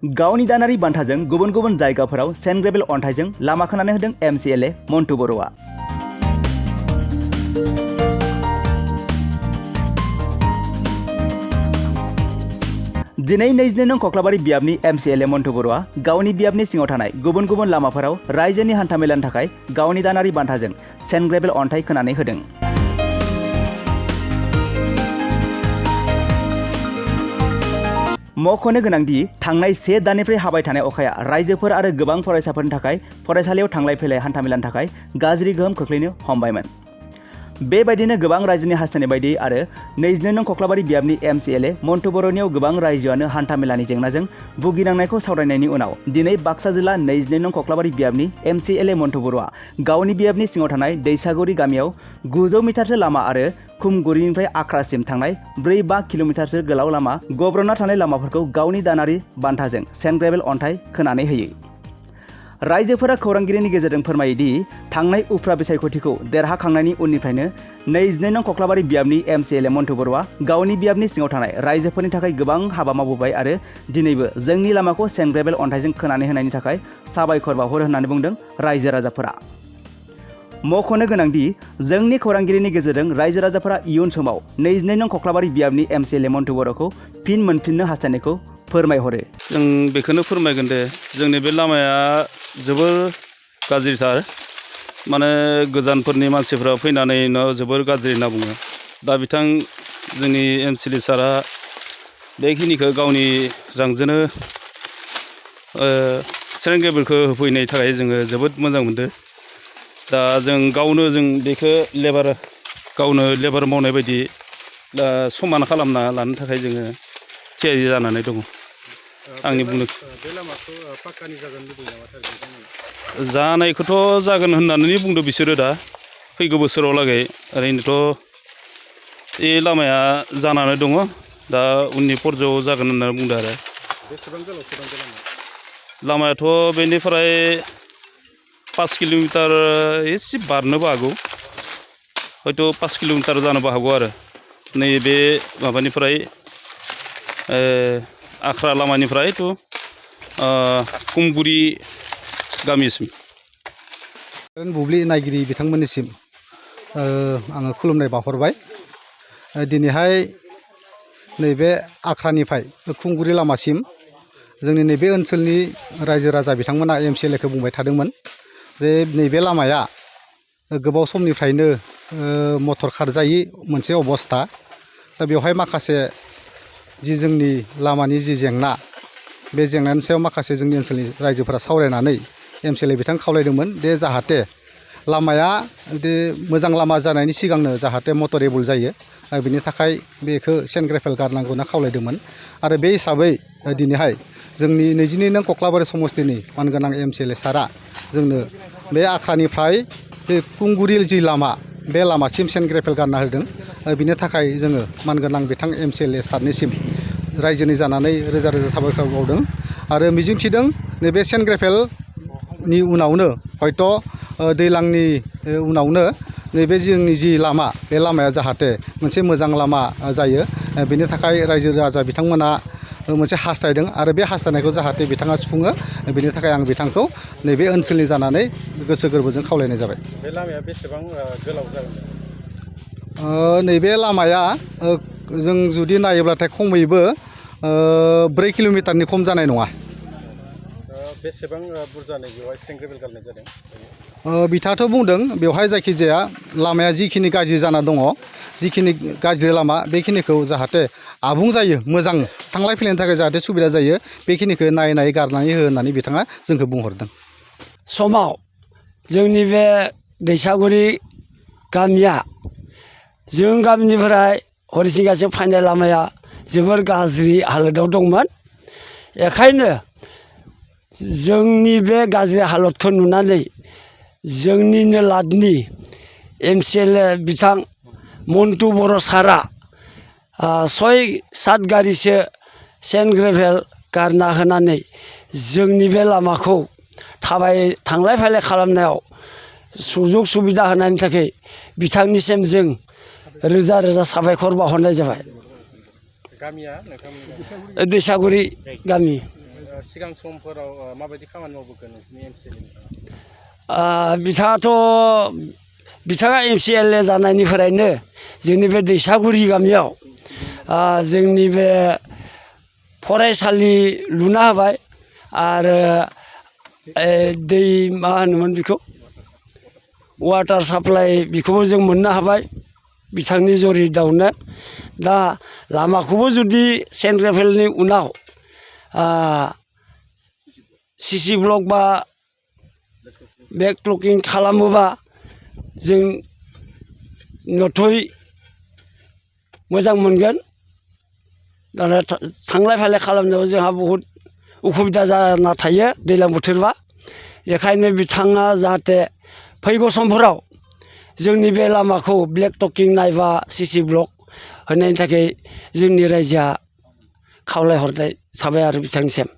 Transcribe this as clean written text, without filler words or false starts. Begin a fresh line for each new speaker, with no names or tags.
गावनि दानारि बान्थाजों गुबुन गुबुन जायगाफोराव सेन्ट ग्रेभेल अन्थाइजों लामा खोनानै होदों MCLA मन्टु बर'आ। दिनै 22 नं कक्लाबारि बियाबनि MCLA मन्टु बर'आ गावनि बियाबनि सिङाव थानाय गुबुन गुबुन लामाफोराव रायजोनि हान्थामेलानि थाखाय गावनि दानारि बान्थाजों सेन्ट ग्रेभेल अन्थाइ खोनानै होदों। मख'नो गोनांदि थांनाय 1 दाननिफ्राय हाबाय थानाय अखाया रायजोफोर आरो गोबां फरायसाफोरनि थाखाय फरायसालियाव थांलाय फैलाय हान्थामेलानि थाखाय गाज्रि गोहोम खोख्लैनो हमबायमोन। बेबायदिनो गोबां रायजोनि हास्थायनाय बायदि आरो 22 नं कक्लाबारि बियाबनि MCLA मन्टु बर'नियाव गोबां रायजोआनो हान्थामेलानि जेंनाजों भुगिनांनायखौ सावरायनायनि उनाव दिनै बाक्सा जिल्ला 22 नं कक्लाबारि बियाबनि MCLA मन्टु बर'आ गावनि बियाबनि सिङाव थानाय दैसागुरि गामियाव 900 मिटारसो लामा आरो खुमगुरिनिफ्राय आख्रासिम थांनाय 4-5 किल'मिटारसो गोलाव लामा गब्र'ना थानाय लामाफोरखौ गावनि दानारि बान्थाजों सेन्ट ग्रेभेल अन्थाइ खोनानै होयो। रायजोफोरा खौरांगिरिनि गेजेरजों फोरमायोदि थांनाय उफ्रा बिसायख'थिखौ देरहाखांनायनि उननिफ्रायनो 22 नं कक्लाबारि बियाबनि MCLA मन्टु बर'आ गावनि बियाबनि सिङाव थानाय रायजोफोरनि थाखाय गोबां हाबा मावबोबाय आरो दिनैबो जोंनि लामाखौ सेन्ट ग्रेभेल अन्थाइजों खोनानै होनायनि थाखाय साबायखर बावहरो होननानै बुंदों रायजो राजाफोरा। मख'नो गोनांदि जोंनि खौरांगिरिनि गेजेरजों रायजो राजाफोरा इयुन समाव 22 नं कक्लाबारि बियाबनि MCLA मन्टु बर'खौ फिन मोनफिननो हास्थायनायखौ फोरमायहरो।
जों बेखौनो फोरमायगोन दे जोंनि बे लामाया जोबोर गाज्रिथार, माने गोजानफोरनि मानसिफ्रा फैनानै जोबोर गाज्रि होनना बुङो। दा बिथां जोंनि MCLA सारा बेखिनिखौ गावनि रांजोंनो सेन्ट ग्रेभेलखौ होफैनायनि थाखाय जोङो जोबोद मोजां मोनदों। दा जों गावनो बेखौ गावनो लेबार मावनाय बायदि दा समान खालामना लानो थाखाय जोङो थियारि जानानै दङ। आंनि बुंनो
बे लामाखौ पाक्कानि जागोन लुबैयो नामाथाय नोंथांमोना?
जानायखौथ' जागोन होननानै बुंदों बिसोरो दा फैगौ बोसोराव लागै। ओरैनोथ' बे लामाया जानानै दङ, दा उननि पर्यायाव जागोन होननानै बुंदों आरो।
बेसेबां गोलावसो दं बे
लामायाथ' बेनिफ्राय 5 किल'मिटार एसे बारनोबो हागौ, हयथ' 5 किल'मिटार जानोबो हागौ आरो नैबे माबानिफ्राय आख्रा लामानिफ्रायथ' खुमगुरि गामिसिम।
बुब्लि नायगिरि बिथांमोननिसिम आङो खुलुमनाय बावहरबाय। दिनैहाय नैबे आख्रानिफ्राय खुमगुरि लामासिम जोंनि नैबे ओनसोलनि रायजो राजा बिथांमोना MCLAखौ बुंबाय थादोंमोन जे नैबे लामाया गोबाव समनिफ्रायनो मटर खारजायि मोनसे अबस्था। दा बेवहाय माखासे जोंनि लामानि जेंना, बे जेंनानि सायाव माखासे जोंनि ओनसोलनि रायजोफोरा सावरायनानै MCLA बिथां खावलायदोंमोन दे जाहाथे लामाया मोजां लामा जानायनि सिगांनो जाहाथे मटरेबल जायो, बिनि थाखाय बेखौ सेन्ट ग्रेभेल गारनांगौ होनना खावलायदोंमोन। आरो बे हिसाबै दिनैहाय जोंनि 22 नं कक्लाबारि समस्तिनि मानगोनां MCLA सारा जोंनो बे आख्रानिफ्राय खुमगुरि जि लामा, बे लामासिम सेन्ट ग्रेभेल गारना होदों। बिनि थाखाय जोङो मानगोनां बिथां MCLA सारनिसिम रायजोनि जानानै रोजा रोजा साबायखर बावदों आरो मिजिंथिदों नैबे सेन्ट ग्रेभेलनि उनावनो हयथ' दैज्लांनि उनावनो नैबे जोंनि जि लामा, बे लामाया जाहाथे मोनसे मोजां लामा जायो। बेनि थाखाय रायजो राजा बिथांमोना मोनसे हास्थायदों आरो बे हास्थायनायखौ जाहाथे बिथाङा सुफुङो, बेनि थाखाय आं बिथांखौ नैबे ओनसोलनि जानानै गोसो गोरबोजों खावलायनाय जाबाय।
बे लामाया बेसेबां गोलाव जागोन?
नैबे लामाया जों जुदि नायोब्लाथाय खमैबो 4 किल'मिटारनि खम जानाय नङा।
बेसेबां बुरजानि बेवहाय सेन्ट ग्रेभेल गारनाय जादों?
बिथाङाथ' बुंदों बेवहाय जायखिजाया लामाया जिखिनि गाज्रि जाना दङ, जिखिनि गाज्रि लामा, बेखिनिखौ जाहाथे आबुं जायो, मोजां थांलाय फैलायनि थाखाय जाहाथे सुबिदा जायो, बेखिनिखौ नायै गारनानै हो होननानै बिथाङा जोंखौ बुंहरदों।
समाव जोंनि बे दैसागुरि गामिया जों गामिनिफ्राय हरिसिंगासिम फैनाय लामाया जोबोर गाज्रि हालोदाव दंमोन। बेखायनो जोंनि बे गाज्रि हालोदखौ नुनानै जोंनिनो लादनि MCLA बिथां मन्टु बर' सारा 6-7 गारिसो सेन्ट ग्रेभेल गारना होनानै जोंनि बे लामाखौ थांलाय फैलाय खालामनायाव सुजुग सुबिदा होनायनि थाखाय बिथांनिसिम जों रोजा रोजा साबायखर बावहरनाय जाबाय।
गामिया नोंथांमोननि
दैसागुरि गामि।
सिगां समफोराव माबायदि खामानि मावबोखो नोंसिनि एमसिएलए
बिथाङा एमसिएलए जानायनिफ्रायनो जोंनि बे दैसागुरि गामियाव जोंनि बे फरायसालि लुना होबाय आरो दै मा होनोमोन बेखौ वाटार साप्लाइ बेखौबो जों मोननो हाबाय बिथांनि जरिदावनो दा लामाखौबो जुदि सेन्ट ग्रेभेलनि उनाव सिसि ब्लक बा बेकलकिं खालामोबा जों नथै मोजां मोनगोन दाना थांलाय फैलाय खालामनायाव जोंहा बहुद उसुबिदा जाना थायो दैज्लां बोथोरबा बेखायनो बिथाङा जाहाथे फैगौ समफोराव जोंनि बे लामाखौ ब्लेक टकिं नायबा सिसि ब्लक होनायनि थाखाय जोंनि रायजोआ खावलायहरनाय थाबाय आरो बिथांनिसिम